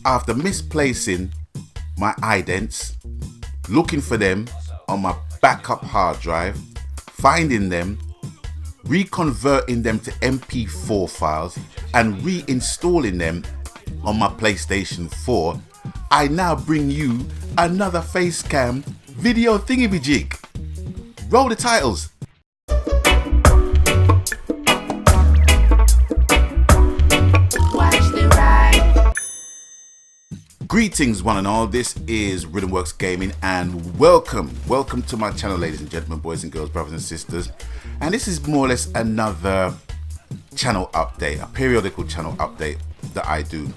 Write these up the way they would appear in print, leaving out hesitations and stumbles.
after misplacing my idents, looking for them on my backup hard drive, finding them, reconverting them to MP4 files, and reinstalling them on my PlayStation 4, I now bring you another Facecam video thingy-be-jig. Roll the titles. Greetings one and all, this is Rhythmworks Gaming and welcome to my channel, ladies and gentlemen, boys and girls, brothers and sisters. And this is more or less another channel update, a periodical channel update that I do.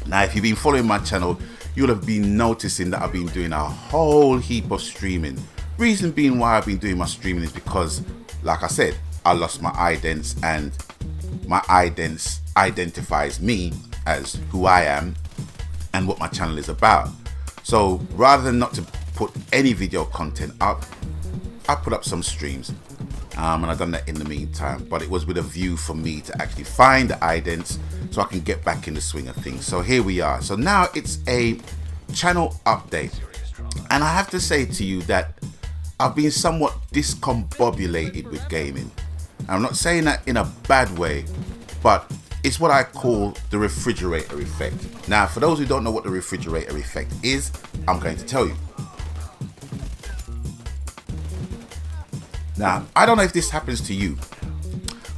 Now if you've been following my channel, you'll have been noticing that I've been doing a whole heap of streaming. Reason being why I've been doing my streaming is because, like I said, I lost my idents, and my idents identifies me as who I am and what my channel is about. So rather than not to put any video content up, I put up some streams, and I've done that in the meantime, but it was with a view for me to actually find the idents so I can get back in the swing of things. So here we are. So now it's a channel update, and I have to say to you that I've been somewhat discombobulated with gaming. I'm not saying that in a bad way, but it's what I call the refrigerator effect. Now, for those who don't know what the refrigerator effect is, I'm going to tell you. Now, I don't know if this happens to you,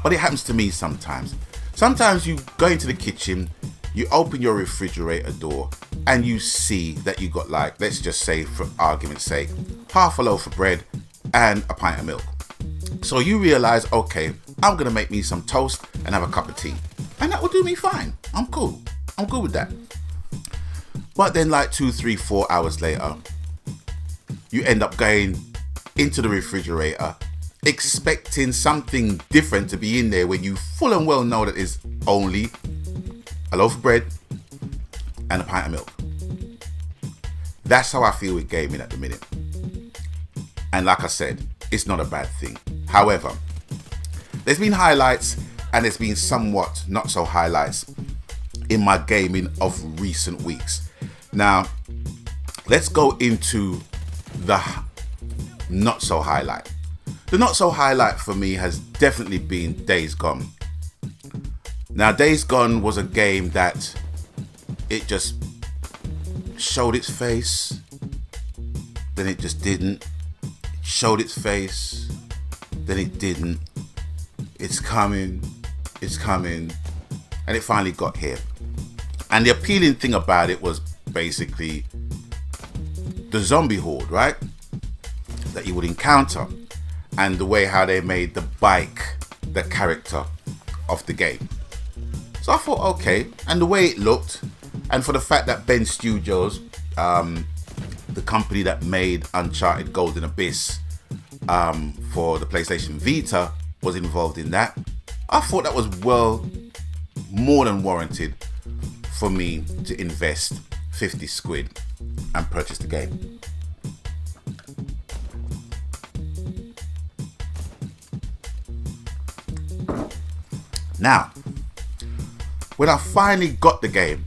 but it happens to me sometimes. Sometimes you go into the kitchen, you open your refrigerator door, and you see that you got, like, let's just say for argument's sake, half a loaf of bread and a pint of milk. So you realize, okay, I'm gonna make me some toast and have a cup of tea. And that will do me fine. I'm cool. I'm good with that. But then like 2, 3, 4 hours later, you end up going into the refrigerator expecting something different to be in there when you full and well know that it's only a loaf of bread and a pint of milk. That's how I feel with gaming at the minute. And like I said, it's not a bad thing. However, there's been highlights and there's been somewhat not so highlights in my gaming of recent weeks. Now, let's go into the not so highlight. The not so highlight for me has definitely been Days Gone. Now, Days Gone was a game that it just showed its face, then it just didn't. Showed its face, then it didn't. It's coming, and it finally got here. And the appealing thing about it was basically the zombie horde, right, that you would encounter, and the way how they made the bike the character of the game. So I thought, okay, and the way it looked, and for the fact that Ben Studios, the company that made Uncharted Golden Abyss for the PlayStation Vita, was involved in that, I thought that was well more than warranted for me to invest 50 squid and purchase the game. Now, when I finally got the game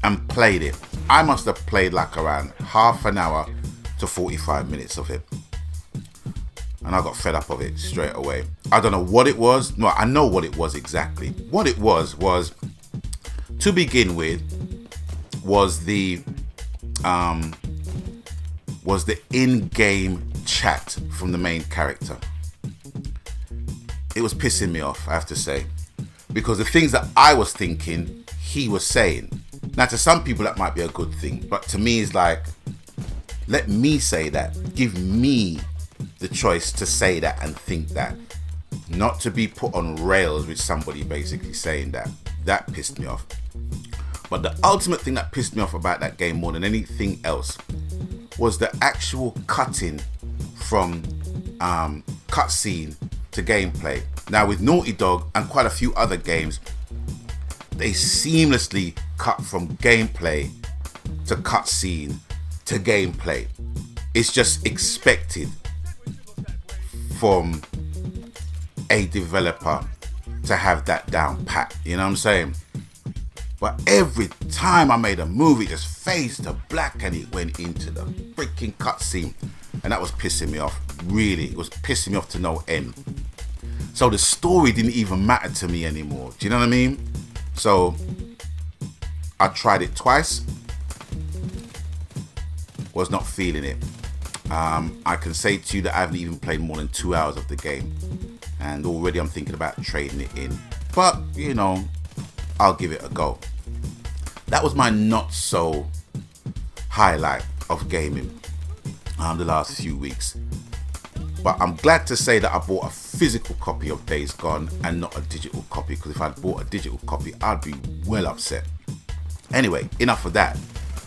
and played it, I must have played like around half an hour to 45 minutes of it. And I got fed up of it straight away. I don't know what it was. No, I know what it was exactly. What it was, to begin with, was the in-game chat from the main character. It was pissing me off, I have to say, because the things that I was thinking, he was saying. Now, to some people that might be a good thing, but to me it's like, let me say that. Give me the choice to say that and think that, not to be put on rails with somebody basically saying that. That pissed me off. But the ultimate thing that pissed me off about that game more than anything else was the actual cutting from cutscene to gameplay. Now with Naughty Dog and quite a few other games, they seamlessly cut from gameplay to cutscene to gameplay. It's just expected from a developer to have that down pat. You know what I'm saying? But every time I made a move, it just fades to black and it went into the freaking cutscene. And that was pissing me off. Really, it was pissing me off to no end. So the story didn't even matter to me anymore. Do you know what I mean? So I tried it twice. Was not feeling it. I can say to you that I haven't even played more than 2 hours of the game. And already I'm thinking about trading it in. But, you know, I'll give it a go. That was my not so highlight of gaming the last few weeks. But I'm glad to say that I bought a physical copy of Days Gone and not a digital copy, because if I'd bought a digital copy, I'd be well upset. Anyway, enough of that.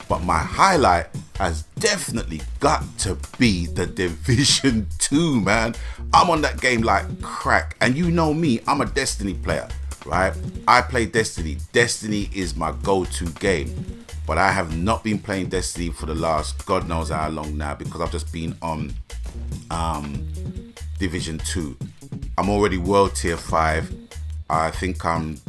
But my highlight has definitely got to be the Division 2, man. I'm on that game like crack. And you know me, I'm a Destiny player, right? I play Destiny. Destiny is my go-to game. But I have not been playing Destiny for the last God knows how long now, because I've just been on Division 2. I'm already World Tier 5. I think I'm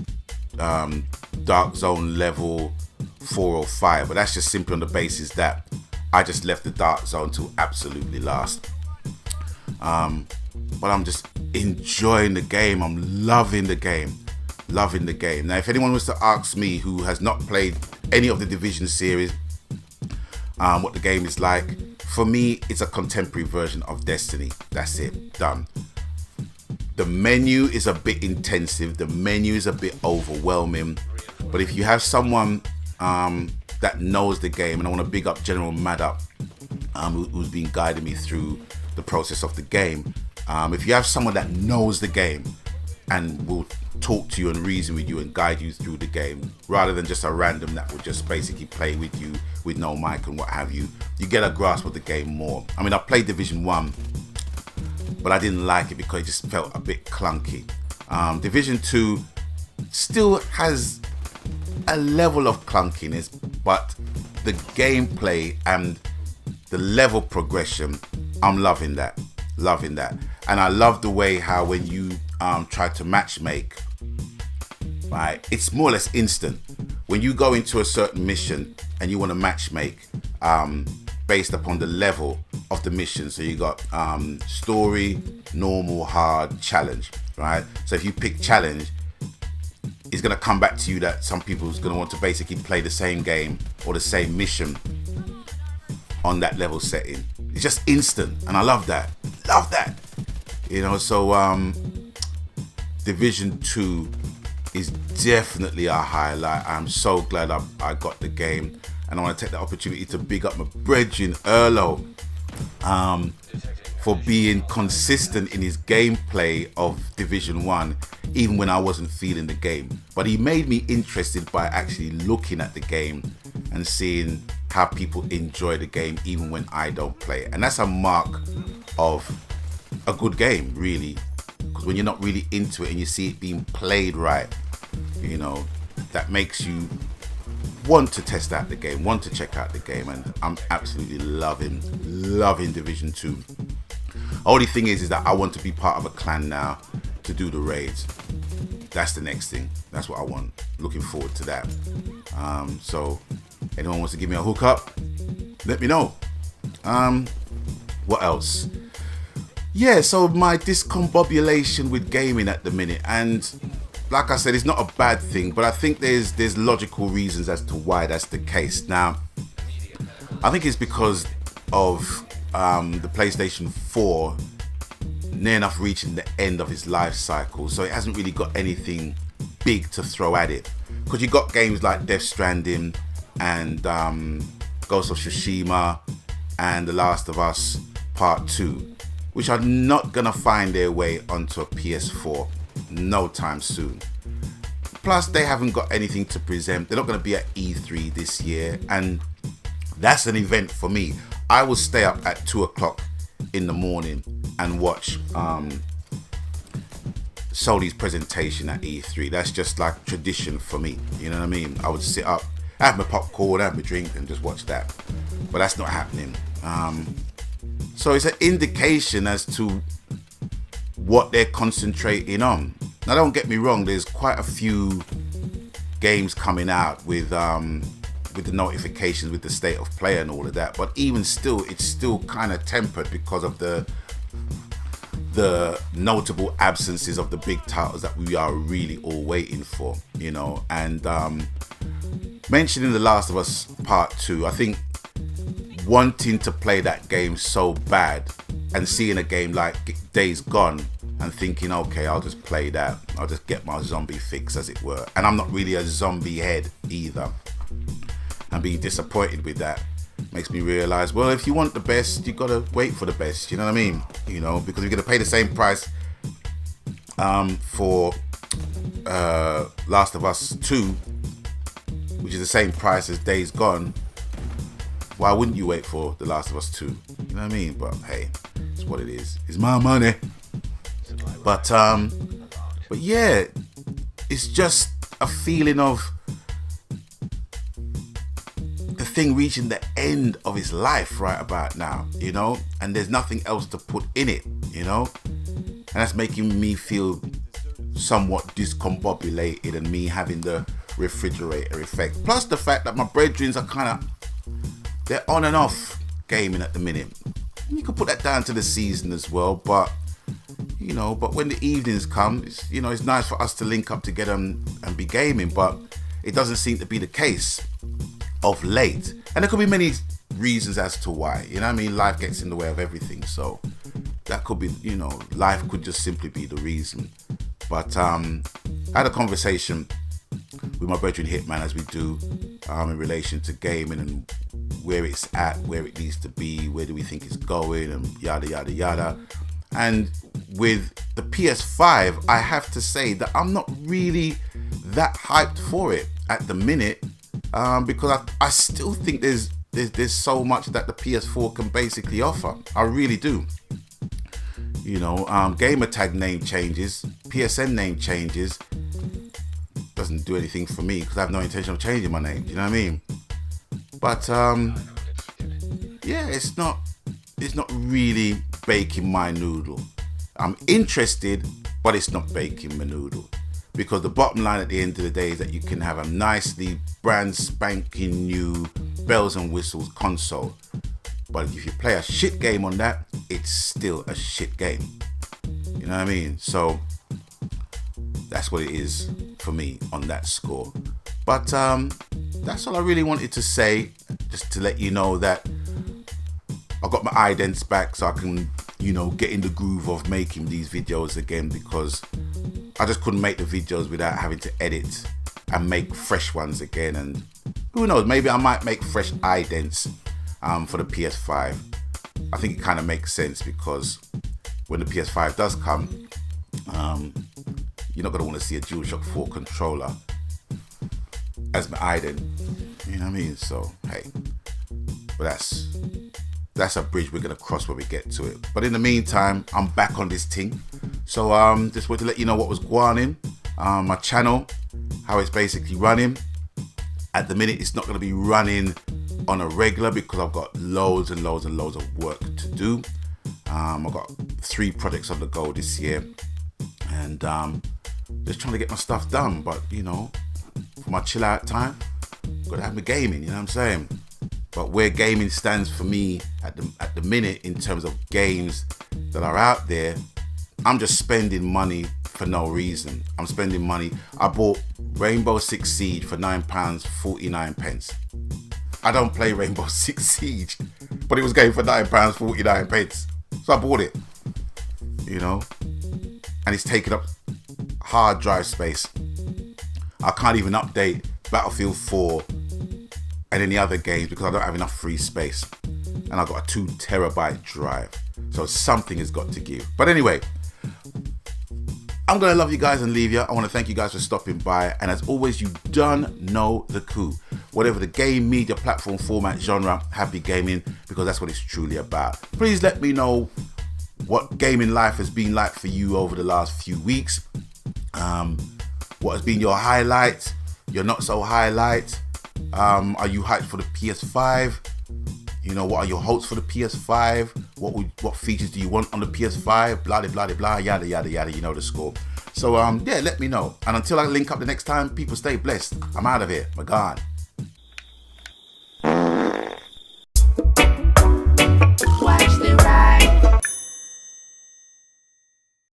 Dark Zone level 4 or 5, but that's just simply on the basis that I just left the Dark Zone till absolutely last. But I'm just enjoying the game. I'm loving the game. Loving the game. Now, if anyone was to ask me who has not played any of the Division series, what the game is like, for me, it's a contemporary version of Destiny. That's it. Done. The menu is a bit intensive. The menu is a bit overwhelming. But if you have someone that knows the game, and I want to big up General Maddock, who's been guiding me through the process of the game. If you have someone that knows the game and will talk to you and reason with you and guide you through the game, rather than just a random that will just basically play with you with no mic and what have you, you get a grasp of the game more. I mean, I played Division 1, but I didn't like it because it just felt a bit clunky. Division 2 still has a level of clunkiness, but the gameplay and the level progression, I'm loving that. And I love the way how when you try to matchmake, right, it's more or less instant. When you go into a certain mission and you want to matchmake based upon the level of the mission, so you got story, normal, hard, challenge, right? So if you pick challenge, it's going to come back to you that some people's going to want to basically play the same game or the same mission on that level setting. It's just instant, and I love that. You know, so Division 2 is definitely a highlight. I'm so glad I got the game, and I want to take the opportunity to big up my brethren Erlo for being consistent in his gameplay of Division 1, even when I wasn't feeling the game. But he made me interested by actually looking at the game and seeing how people enjoy the game even when I don't play it. And that's a mark of a good game, really, because when you're not really into it and you see it being played right, you know, that makes you want to test out the game, want to check out the game. And I'm absolutely loving Division 2. Only thing is that I want to be part of a clan now to do the raids. That's the next thing. That's what I want. Looking forward to that. So anyone wants to give me a hookup, let me know. What else? Yeah, so my discombobulation with gaming at the minute, and like I said, it's not a bad thing, but I think there's logical reasons as to why that's the case. Now, I think it's because of the PlayStation 4 near enough reaching the end of its life cycle, so it hasn't really got anything big to throw at it. Because you got games like Death Stranding and Ghost of Tsushima and The Last of Us Part 2, which are not gonna find their way onto a PS4 no time soon. Plus, they haven't got anything to present. They're not gonna be at E3 this year, and that's an event for me. I will stay up at 2 o'clock in the morning and watch Sony's presentation at E3. That's just like tradition for me. You know what I mean? I would sit up, have my popcorn, have my drink, and just watch that. But that's not happening. So it's an indication as to what they're concentrating on. Now, don't get me wrong, there's quite a few games coming out with the notifications, with the state of play and all of that. But even still, it's still kind of tempered because of the notable absences of the big titles that we are really all waiting for, you know. And mentioning The Last of Us Part 2, I think wanting to play that game so bad and seeing a game like Days Gone and thinking, okay, I'll just play that, I'll just get my zombie fix, as it were. And I'm not really a zombie head either, and being disappointed with that makes me realize, well, if you want the best, you gotta wait for the best, you know what I mean? You know, because you're gonna pay the same price for Last of Us 2, which is the same price as Days Gone. Why wouldn't you wait for The Last of Us 2? You know what I mean? But hey, it's what it is. It's my money. But yeah, it's just a feeling of the thing reaching the end of its life right about now, you know, and there's nothing else to put in it, you know, and that's making me feel somewhat discombobulated, and me having the refrigerator effect, plus the fact that my brethrens are kind of, they're on and off gaming at the minute. You could put that down to the season as well, but you know, but when the evenings come, it's, you know, it's nice for us to link up together and be gaming, but it doesn't seem to be the case of late. And there could be many reasons as to why, you know what I mean? Life gets in the way of everything, so that could be, you know, life could just simply be the reason. But I had a conversation with my brethren Hitman, as we do, in relation to gaming and where it's at, where it needs to be, where do we think it's going, and yada yada yada. And with the PS5, I have to say that I'm not really that hyped for it at the minute, because I still think there's so much that the PS4 can basically offer. I really do. You know, gamer tag name changes, PSN name changes, doesn't do anything for me because I have no intention of changing my name. You know what I mean? But yeah, it's not really baking my noodle. I'm interested, but it's not baking my noodle, because the bottom line at the end of the day is that you can have a nicely brand spanking new bells and whistles console, but if you play a shit game on that, it's still a shit game. You know what I mean? So that's what it is for me on that score. But that's all I really wanted to say, just to let you know that I got my idents back, so I can, you know, get in the groove of making these videos again, because I just couldn't make the videos without having to edit and make fresh ones again. And who knows, maybe I might make fresh idents for the PS5. I think it kind of makes sense, because when the PS5 does come, you're not going to want to see a DualShock 4 controller as my ident. You know what I mean? So hey, but that's a bridge we're going to cross when we get to it. But in the meantime, I'm back on this thing. So just wanted to let you know what was going on. My channel, how it's basically running. At the minute, it's not going to be running on a regular because I've got loads and loads and loads of work to do. I've got 3 projects on the go this year, and just trying to get my stuff done. But you know, for my chill out time, got to have my gaming, you know what I'm saying? But where gaming stands for me at the minute in terms of games that are out there, I'm just spending money for no reason. I'm spending money. I bought Rainbow Six Siege for £9.49. I don't play Rainbow Six Siege, but it was going for £9.49. So I bought it, you know, and it's taking up hard drive space. I can't even update Battlefield 4 and any other games because I don't have enough free space, and I've got a 2 terabyte drive, so something has got to give. But anyway, I'm gonna love you guys and leave you. I want to thank you guys for stopping by, and as always, you done know the coup. Whatever the game, media, platform, format, genre, happy gaming, because that's what it's truly about. Please let me know what gaming life has been like for you over the last few weeks. What has been your highlight, your not so highlight? Are you hyped for the PS5? You know, what are your hopes for the PS5? What features do you want on the PS5? Blah, blah, blah, blah, yada, yada, yada. You know the score. So yeah, let me know. And until I link up the next time, people stay blessed. I'm out of here. My God.